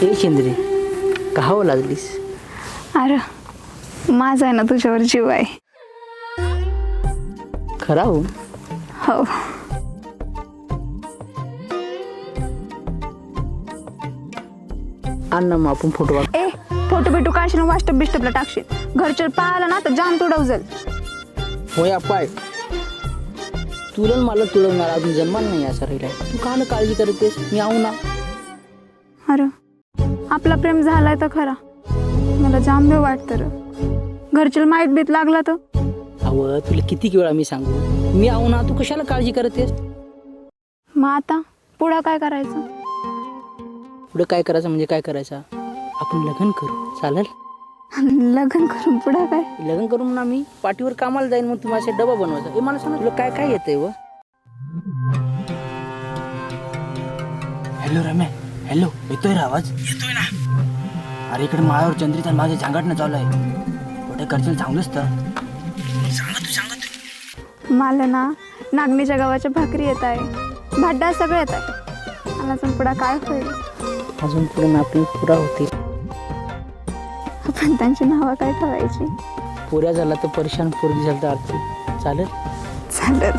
ए चंद्री कहावं लागलीस? अरे माझा आहे ना तुझ्यावर जीव आहे. खरा हो? हो. आण ना मग आपण फोटो काढू. ए फोटो बिटो काढशील व्हॉट्सअप बिस्टअपला टाकशील. घरच्या पाहायला ना तर जाम तुडवजल. होय पाय तुला मला तुडवणार अजून जन्मान नाही असं राहिलाय. तू का काळजी करतेस? मी आऊ ना. अरे आपला प्रेम झालाय तर खरा. मला जाम भेव वाटतं र. घरच्या माहीत बीत लागला तर. अव तुला किती वेळा मी सांगू मी आऊ ना. तू कशाला काळजी करतेस? मग आता पुढं काय करायचं? पुढे काय करायचं म्हणजे काय करायचं? आपण लग्न करू चालेल? लग्न करून पुढं काय? लग्न करून ना मी पाठीवर कामाला जाईन. मग तुम्हाला डबा बनवायचा. हे मला सांग तुला काय काय येतंय व? हॅलो रम्या, हॅलो येतोय रे आवाज? येतोय ना. अरे इकडे माळावर चंद्रिका माझे झांगाटणं चालू आहे. कुठे करशील चांगलंच तर मला ना नागणीच्या गावाच्या भाकरी येत आहे. भाड्डा सगळं येत आहे. मला अजून पुढं काय होईल? अजून पुढे आपली पुरा होती. आपण त्यांची नावं काय ठेवायची? पुऱ्या झाला तर परेशान पोरगी झालं तर आरती चालेल? चालेल.